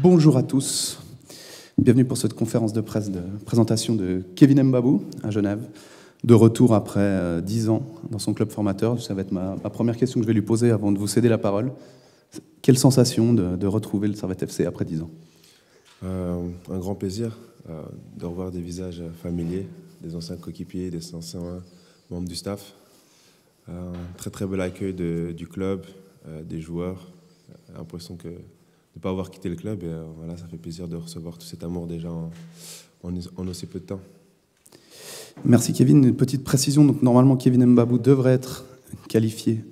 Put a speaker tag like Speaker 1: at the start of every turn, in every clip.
Speaker 1: Bonjour à tous. Bienvenue pour cette conférence de presse de présentation de Kevin Mbabou à Genève, de retour après 10 ans dans son club formateur. Ça va être ma première question que je vais lui poser avant de vous céder la parole. Quelle sensation de retrouver le Servette FC après 10 ans?
Speaker 2: Un grand plaisir de revoir des visages familiers, des anciens coéquipiers, des anciens membres du staff. Très très bel accueil du club, des joueurs. L'impression de ne pas avoir quitté le club. Et voilà, ça fait plaisir de recevoir tout cet amour déjà en aussi peu de temps.
Speaker 1: Merci Kevin. Une petite précision. Donc, normalement, Kevin Mbabou devrait être qualifié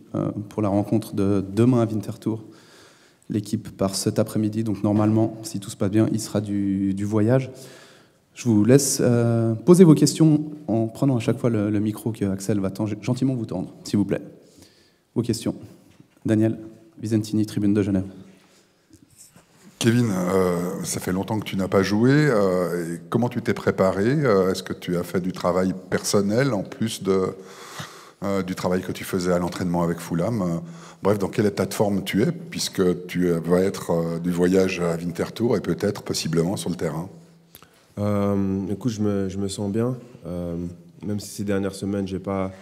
Speaker 1: pour la rencontre de demain à Winterthur. L'équipe part cet après-midi. Donc normalement, si tout se passe bien, il sera du voyage. Je vous laisse poser vos questions en prenant à chaque fois le micro que Axel va gentiment vous tendre, s'il vous plaît. Vos questions. Daniel Visentini, Tribune de Genève.
Speaker 3: Kevin, ça fait longtemps que tu n'as pas joué. Comment tu t'es préparé? Est-ce que tu as fait du travail personnel en plus du travail que tu faisais à l'entraînement avec Fulham? Bref, dans quel état de forme tu es, puisque tu vas être du voyage à Winterthur et peut-être, possiblement, sur le terrain?
Speaker 2: Écoute, je me sens bien. Même si ces dernières semaines, je n'ai pas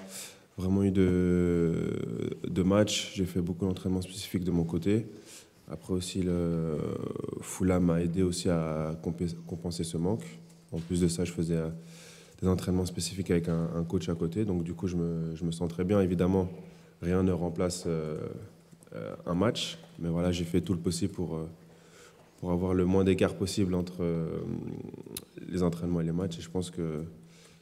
Speaker 2: vraiment eu de match. J'ai fait beaucoup d'entraînements spécifiques de mon côté. Après aussi, le Fulham m'a aidé aussi à compenser ce manque. En plus de ça, je faisais des entraînements spécifiques avec un coach à côté. Donc du coup, je me sens très bien. Évidemment, rien ne remplace un match. Mais voilà, j'ai fait tout le possible pour avoir le moins d'écart possible entre les entraînements et les matchs. Et je pense que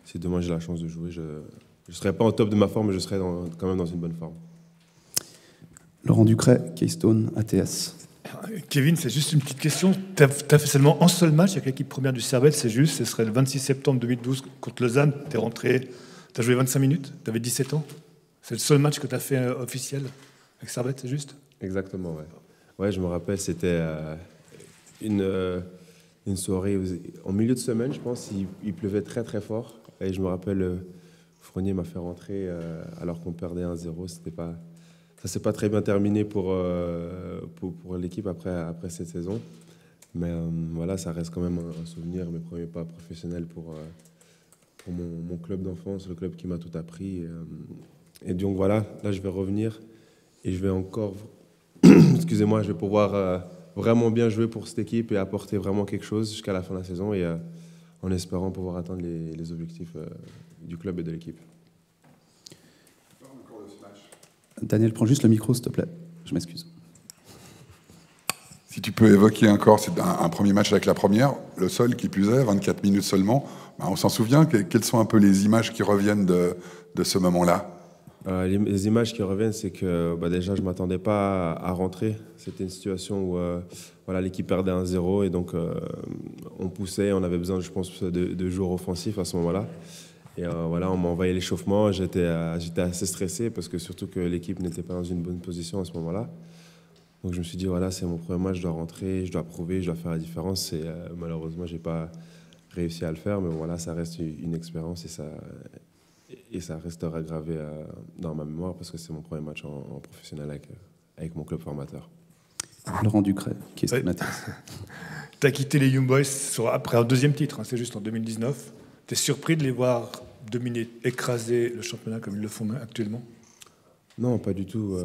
Speaker 2: si demain j'ai la chance de jouer, je ne serai pas au top de ma forme, mais je serai quand même dans une bonne forme.
Speaker 1: Laurent Ducret, Keystone, ATS.
Speaker 4: Kevin, c'est juste une petite question. Tu as fait seulement un seul match avec l'équipe première du Servette, c'est juste. Ce serait le 26 septembre 2012 contre Lausanne. Tu es rentré, tu as joué 25 minutes, tu avais 17 ans. C'est le seul match que tu as fait officiel avec Servette, c'est juste?
Speaker 2: Exactement, ouais. Ouais, je me rappelle, c'était une soirée en milieu de semaine, je pense. Il pleuvait très très fort. Et je me rappelle, Fournier m'a fait rentrer alors qu'on perdait 1-0. Ça s'est pas très bien terminé pour l'équipe après cette saison. Mais voilà, ça reste quand même un souvenir, mes premiers pas professionnels pour mon club d'enfance, le club qui m'a tout appris. Et donc voilà, là je vais revenir et je vais encore, excusez-moi, je vais pouvoir vraiment bien jouer pour cette équipe et apporter vraiment quelque chose jusqu'à la fin de la saison et en espérant pouvoir atteindre les objectifs du club et de l'équipe.
Speaker 1: Daniel, prends juste le micro, s'il te plaît. Je m'excuse.
Speaker 3: Si tu peux évoquer encore, c'est un premier match avec la première, le seul qui plus est, 24 minutes seulement. On s'en souvient, quelles sont un peu les images qui reviennent de ce moment-là?
Speaker 2: Les images qui reviennent, c'est que déjà, je ne m'attendais pas à rentrer. C'était une situation où voilà, l'équipe perdait 1-0 et donc on poussait, on avait besoin, je pense, de joueurs offensifs à ce moment-là. Et voilà, on m'a envoyé l'échauffement, j'étais assez stressé parce que surtout que l'équipe n'était pas dans une bonne position à ce moment-là. Donc je me suis dit, voilà, c'est mon premier match, je dois rentrer, je dois prouver, je dois faire la différence. Et malheureusement, je n'ai pas réussi à le faire, mais voilà, ça reste une expérience et ça restera gravé dans ma mémoire parce que c'est mon premier match en professionnel avec mon club formateur.
Speaker 1: Laurent Ducret, qui est
Speaker 4: ouais. Tu as quitté les Young Boys après un deuxième titre, hein, c'est juste en 2019. Tu es surpris de les voir dominer, écraser le championnat comme ils le font actuellement?
Speaker 2: Non, pas du tout.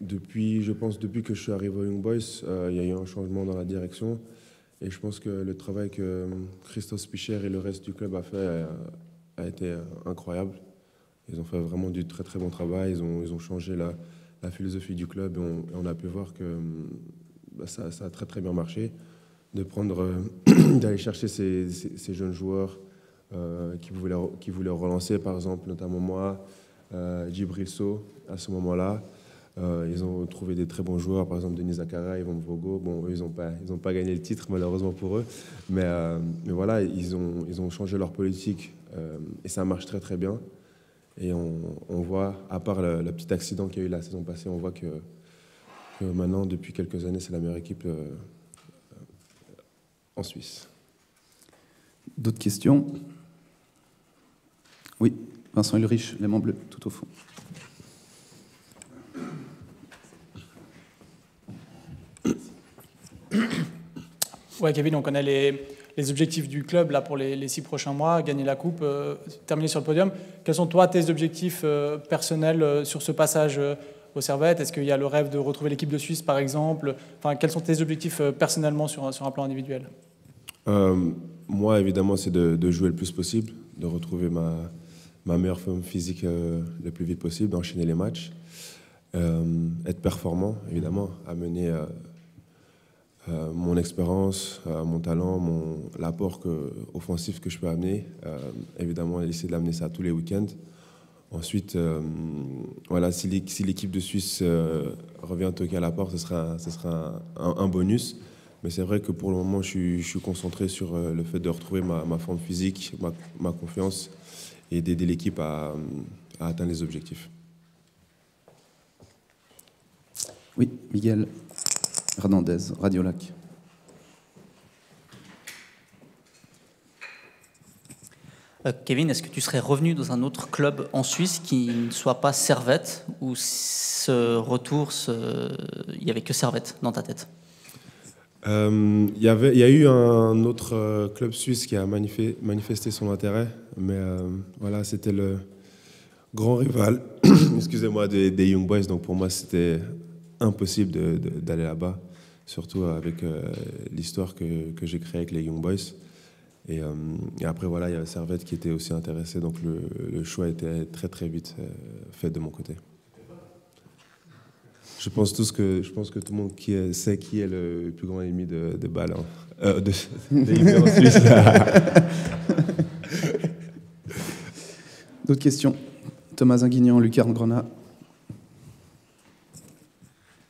Speaker 2: Depuis que je suis arrivé aux Young Boys, il y a eu un changement dans la direction. Et je pense que le travail que Christophe Spicher et le reste du club a fait a été incroyable. Ils ont fait vraiment du très très bon travail. Ils ont changé la philosophie du club et on a pu voir que ça a très très bien marché. D'aller chercher ces jeunes joueurs qui voulaient relancer, par exemple, notamment moi, Djibril Sow, à ce moment-là. Ils ont trouvé des très bons joueurs, par exemple Denis Zakaria, Yvan Vogo. Bon, eux, ils n'ont pas gagné le titre, malheureusement pour eux. Mais voilà, ils ont changé leur politique et ça marche très très bien. Et on voit, à part le petit accident qu'il y a eu la saison passée, on voit que maintenant, depuis quelques années, c'est la meilleure équipe en Suisse.
Speaker 1: D'autres questions? Oui, Vincent Ulrich, l'aimant bleu, tout au fond.
Speaker 5: Ouais, Kevin, on connaît les objectifs du club là, pour les 6 prochains mois, gagner la coupe, terminer sur le podium. Quels sont, toi, tes objectifs personnels sur ce passage au Servette? Est-ce qu'il y a le rêve de retrouver l'équipe de Suisse, par exemple? Enfin, quels sont tes objectifs personnellement sur un plan individuel?
Speaker 2: Moi, évidemment, c'est de jouer le plus possible, de retrouver ma meilleure forme physique le plus vite possible, d'enchaîner les matchs, être performant, évidemment, amener mon expérience, mon talent, l'apport offensif que je peux amener. Évidemment, essayer de l'amener ça tous les week-ends. Ensuite, voilà, si l'équipe de Suisse revient toquer à la porte, ce sera un bonus. Mais c'est vrai que pour le moment, je suis concentré sur le fait de retrouver ma forme physique, ma confiance et d'aider l'équipe à atteindre les objectifs.
Speaker 1: Oui, Miguel Hernandez, Radio Lac.
Speaker 6: Kevin, est-ce que tu serais revenu dans un autre club en Suisse qui ne soit pas Servette, ou ce retour, il n'y avait que Servette dans ta tête?
Speaker 2: Il y a eu un autre club suisse qui a manifesté son intérêt, mais voilà, c'était le grand rival excusez-moi, des Young Boys, donc pour moi c'était impossible d'aller là-bas, surtout avec l'histoire que j'ai créée avec les Young Boys. Et après, voilà, il y a Servette qui était aussi intéressé, donc le choix était très très vite fait de mon côté. Je pense que tout le monde sait qui est le plus grand ennemi de Bâle, des Young Boys en Suisse.
Speaker 1: D'autres questions? Thomas Zinguignan, Lucarne Grenat.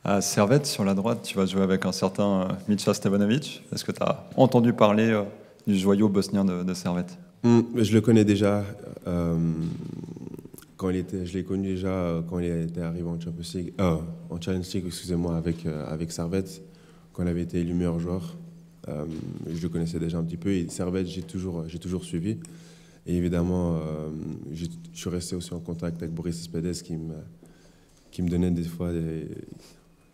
Speaker 7: À Servette, sur la droite, tu vas jouer avec un certain Mitja Stevanovic. Est-ce que tu as entendu parler du joyau bosnien de Servette?
Speaker 2: Je le connais déjà. Je l'ai connu déjà quand il était arrivé en Challenge League, excusez-moi, avec Servette, quand il avait été élu meilleur joueur. Je le connaissais déjà un petit peu. Et Servette, j'ai toujours suivi. Et évidemment, je suis resté aussi en contact avec Boris Cespedes qui me donnait des fois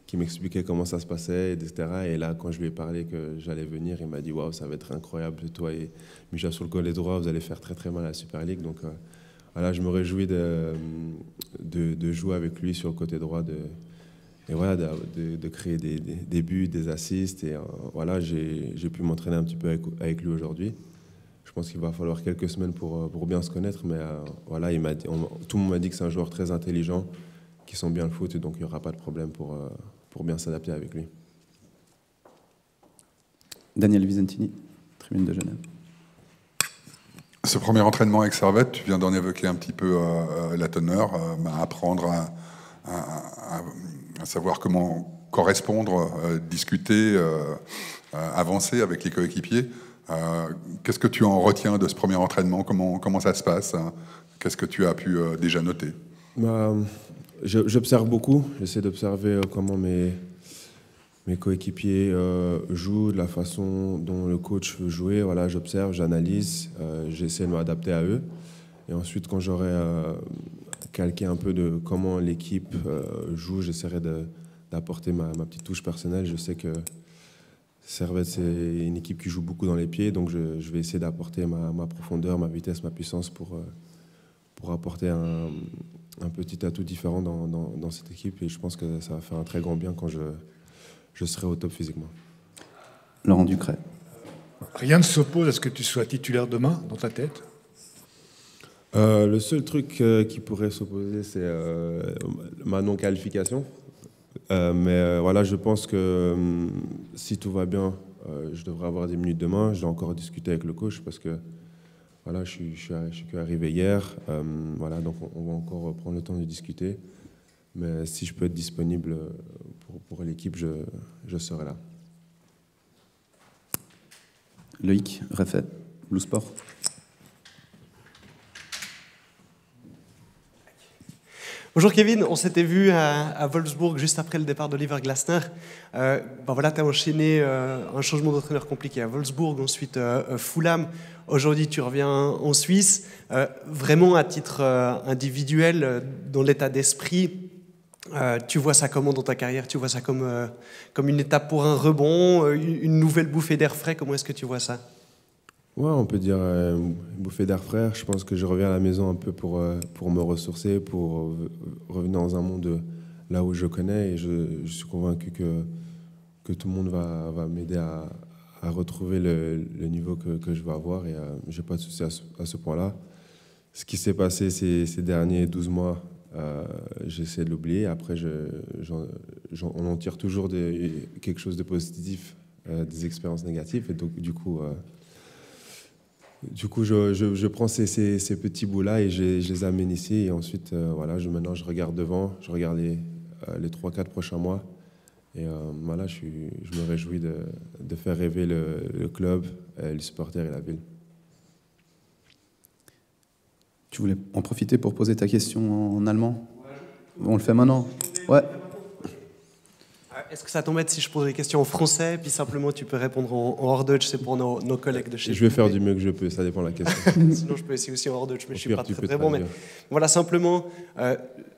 Speaker 2: qui m'expliquait comment ça se passait, etc. Et là, quand je lui ai parlé que j'allais venir, il m'a dit « Waouh, ça va être incroyable, toi et Mitja sur le côté droit, vous allez faire très très mal à la Super League. » Donc voilà, je me réjouis de jouer avec lui sur le côté droit, et voilà, de créer des buts, des assists. Et voilà, j'ai pu m'entraîner un petit peu avec lui aujourd'hui. Je pense qu'il va falloir quelques semaines pour bien se connaître, mais voilà, tout le monde m'a dit que c'est un joueur très intelligent, qui sent bien le foot, donc il n'y aura pas de problème pour bien s'adapter avec lui.
Speaker 1: Daniel Visentini, Tribune de Genève.
Speaker 3: Ce premier entraînement avec Servette, tu viens d'en évoquer un petit peu la teneur, apprendre à savoir comment correspondre, discuter, avancer avec les coéquipiers. Qu'est-ce que tu en retiens de ce premier entraînement? Comment ça se passe? Qu'est-ce que tu as pu déjà noter?
Speaker 2: J'observe beaucoup. J'essaie d'observer comment mes coéquipiers jouent, de la façon dont le coach veut jouer. Voilà, j'observe, j'analyse, j'essaie de m'adapter à eux. Et ensuite, quand j'aurai calqué un peu de comment l'équipe joue, j'essaierai d'apporter ma petite touche personnelle. Je sais que Servette, c'est une équipe qui joue beaucoup dans les pieds, donc je vais essayer d'apporter ma profondeur, ma vitesse, ma puissance pour apporter un petit atout différent dans cette équipe. Et je pense que ça va faire un très grand bien quand je serai au top physiquement.
Speaker 1: Laurent Ducret.
Speaker 4: Rien ne s'oppose à ce que tu sois titulaire demain dans ta tête?
Speaker 2: Le seul truc qui pourrait s'opposer, c'est ma non-qualification. Mais voilà, je pense que si tout va bien, je devrais avoir des minutes demain. Je dois encore discuter avec le coach parce que voilà, je suis qu'arrivé hier. Voilà, donc on va encore prendre le temps de discuter. Mais si je peux être disponible pour l'équipe, je serai là.
Speaker 1: Loïc Reffet, Blue Sport.
Speaker 8: Bonjour Kevin, on s'était vu à Wolfsburg juste après le départ d'Oliver Glasner. Voilà, tu as enchaîné un changement d'entraîneur compliqué à Wolfsburg, ensuite Fulham. Aujourd'hui, tu reviens en Suisse. Vraiment, à titre individuel, dans l'état d'esprit, Tu vois ça comment dans ta carrière? Tu vois ça comme une étape pour un rebond, une nouvelle bouffée d'air frais? Comment est-ce que tu vois ça?
Speaker 2: Ouais, on peut dire une bouffée d'air frais. Je pense que je reviens à la maison un peu pour me ressourcer, pour revenir dans un monde là où je connais. Et je suis convaincu que tout le monde va m'aider à retrouver le niveau que je veux avoir. Et je n'ai pas de souci à ce point-là. Ce qui s'est passé ces derniers 12 mois, j'essaie de l'oublier. Après, on en tire toujours quelque chose de positif, des expériences négatives. Et donc, du coup, je prends ces petits bouts-là et je les amène ici. Et ensuite, maintenant, je regarde devant, je regarde les 3-4 prochains mois. Et voilà, je me réjouis de faire rêver le club, les supporters et la ville.
Speaker 1: Tu voulais en profiter pour poser ta question en allemand? On le fait maintenant. Ouais.
Speaker 8: Est-ce que ça t'embête si je pose les questions en français, puis simplement tu peux répondre en Hochdeutsch, c'est pour nos collègues de chez
Speaker 2: Je vais faire du mieux que je peux, ça dépend de la question.
Speaker 8: Sinon, je peux essayer aussi en Hochdeutsch, mais je suis pas très bon. Mais voilà, simplement,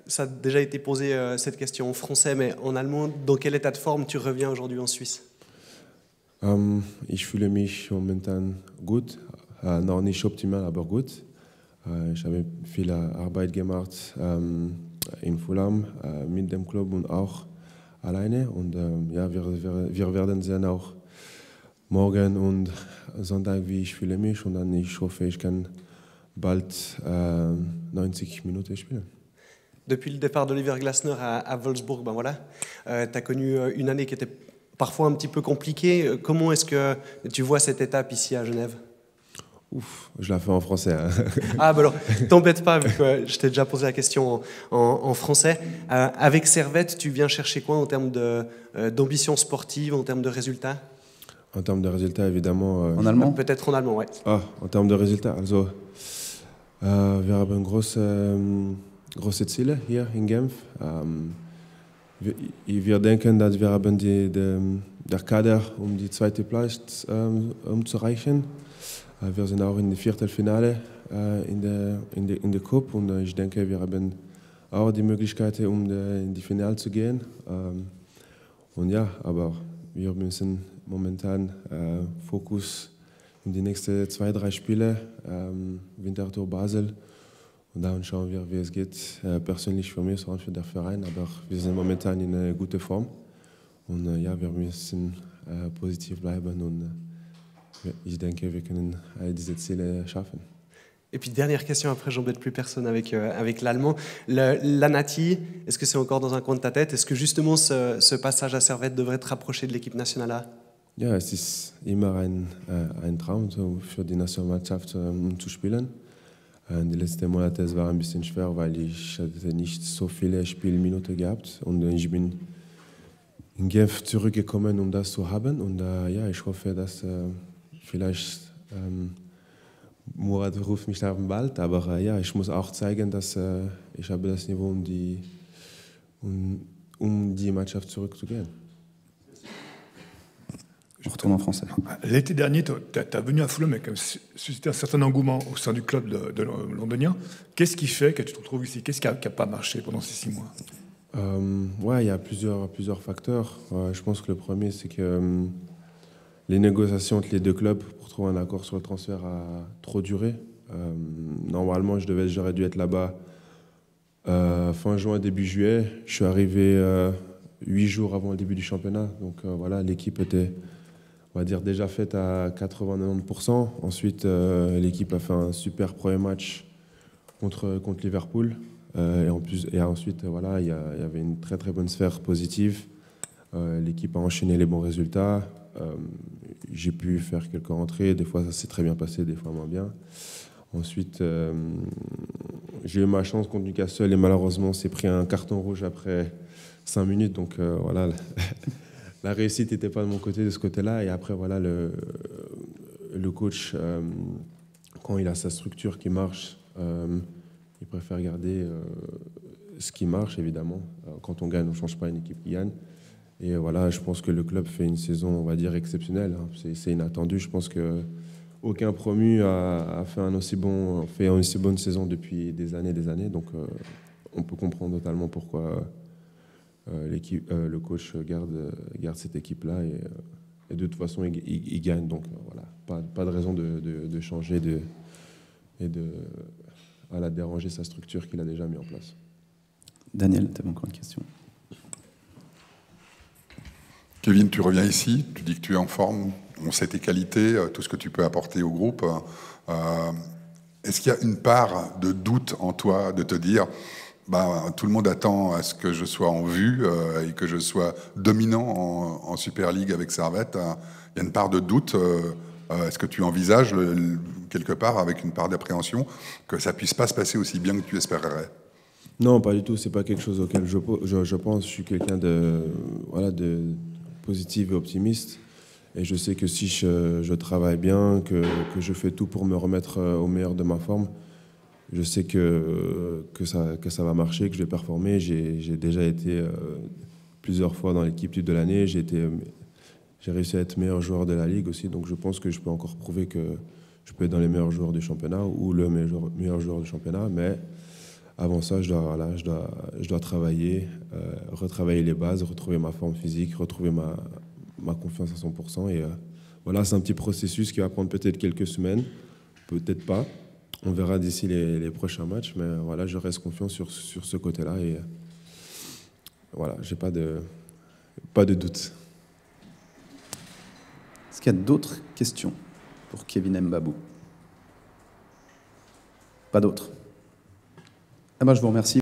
Speaker 8: ça a déjà été posé cette question en français, mais en allemand, dans quel état de forme tu reviens aujourd'hui en Suisse?
Speaker 2: Ich fühle mich momentan gut, noch nicht optimal, aber gut. Ich habe viel Arbeit gemacht in Fulham mit dem Club und auch alleine. Und wir werden sehen auch morgen und Sonntag, wie ich fühle mich. Und dann ich hoffe, ich kann bald 90 Minuten spielen.
Speaker 8: Depuis le départ d'Oliver Glasner à Wolfsburg, ben voilà, tu as connu une année qui était parfois un petit peu compliquée. Comment est-ce que tu vois cette étape ici à Genève?
Speaker 2: Ouf, je la fais en français. Hein.
Speaker 8: Ah, bah alors, t'embête pas, vu que je t'ai déjà posé la question en français. Avec Servette, tu viens chercher quoi en termes d'ambition sportive, en termes de résultats?
Speaker 2: En termes de résultats, évidemment.
Speaker 1: En allemand?
Speaker 8: Peut-être en allemand, ouais.
Speaker 2: Ah, en termes de résultats, also, wir haben große Ziele hier in Genf. Wir denken, dass wir haben der Kader, die zweite Platz zu erreichen. Wir sind auch in der Viertelfinale in der Cup und ich denke, wir haben auch die Möglichkeit, in die Finale zu gehen. Und ja, aber wir müssen momentan Fokus in die nächsten 2-3 Spiele, Winterthur Basel. Und dann schauen wir, wie es geht. Persönlich für mich und für den Verein, aber wir sind momentan in einer guten Form. Und wir müssen positiv bleiben und ich denke, wir können diese Ziele schaffen.
Speaker 8: Et puis dernière question, après j'embête plus personne avec l'allemand. L'Anati, est-ce que c'est encore dans un coin de ta tête? Est-ce que justement ce passage à Servette devrait te rapprocher de l'équipe nationale A?
Speaker 2: Ja, es ist immer ein Traum für die Nationalmannschaft zu spielen. Die letzten Monate war ein bisschen schwer, weil ich hatte nicht so viele Spielminuten gehabt und ich bin in Genf zurückgekommen, das zu haben. Und ich hoffe, dass vielleicht Murat ruft mich dann bald, aber ich muss auch zeigen, dass ich habe das Niveau, um die Mannschaft zurückzugehen.
Speaker 1: Je retourne en français.
Speaker 4: L'été dernier, tu es venu à Fulham et suscité un certain engouement au sein du club de londonien. Qu'est-ce qui fait que tu te retrouves ici? Qu'est-ce qui n'a pas marché pendant ces 6 mois?
Speaker 2: Il y a plusieurs facteurs. Je pense que le premier, c'est que les négociations entre les deux clubs pour trouver un accord sur le transfert a trop duré. Normalement, j'aurais dû être là-bas fin juin, début juillet. Je suis arrivé 8 jours avant le début du championnat. Donc voilà, l'équipe était, on va dire, déjà faite à 80-90%. Ensuite, l'équipe a fait un super premier match contre Liverpool. Et ensuite, voilà, il y avait une très très bonne sphère positive. L'équipe a enchaîné les bons résultats. J'ai pu faire quelques rentrées. Des fois, ça s'est très bien passé, des fois moins bien. Ensuite, j'ai eu ma chance contre Newcastle et malheureusement, on s'est pris un carton rouge après 5 minutes. Donc voilà, la réussite n'était pas de mon côté, de ce côté-là. Et après, voilà, le coach, quand il a sa structure qui marche, il préfère garder ce qui marche, évidemment. Quand on gagne, on ne change pas une équipe qui gagne. Et voilà, je pense que le club fait une saison, on va dire, exceptionnelle. C'est inattendu. Je pense qu'aucun promu a fait une aussi bonne saison depuis des années. Donc, on peut comprendre totalement pourquoi le coach garde cette équipe-là et de toute façon, il gagne. Donc voilà, pas de raison de changer et à la déranger sa structure qu'il a déjà mis en place.
Speaker 1: Daniel, tu avais encore une question?
Speaker 3: Kevin, tu reviens ici, tu dis que tu es en forme, on sait tes qualités, tout ce que tu peux apporter au groupe. Est-ce qu'il y a une part de doute en toi de te dire tout le monde attend à ce que je sois en vue et que je sois dominant en Super League avec Servette? Il y a une part de doute. Est-ce que tu envisages quelque part, avec une part d'appréhension, que ça puisse pas se passer aussi bien que tu espérerais?
Speaker 2: Non, pas du tout. C'est pas quelque chose auquel je pense. Je suis quelqu'un de positif et optimiste. Et je sais que si je travaille bien, que je fais tout pour me remettre au meilleur de ma forme, je sais que ça va marcher, que je vais performer. J'ai déjà été plusieurs fois dans l'équipe type de l'année. J'ai réussi à être meilleur joueur de la Ligue aussi. Donc je pense que je peux encore prouver que je peux être dans les meilleurs joueurs du championnat ou le meilleur joueur du championnat. Mais avant ça, je dois travailler, retravailler les bases, retrouver ma forme physique, retrouver ma confiance à 100%. Et voilà, c'est un petit processus qui va prendre peut-être quelques semaines, peut-être pas. On verra d'ici les prochains matchs, mais voilà, je reste confiant sur ce côté-là. Et voilà, j'ai pas de doute.
Speaker 1: Est-ce qu'il y a d'autres questions pour Kevin Mbabou? Pas d'autres? Eh ben, je vous remercie.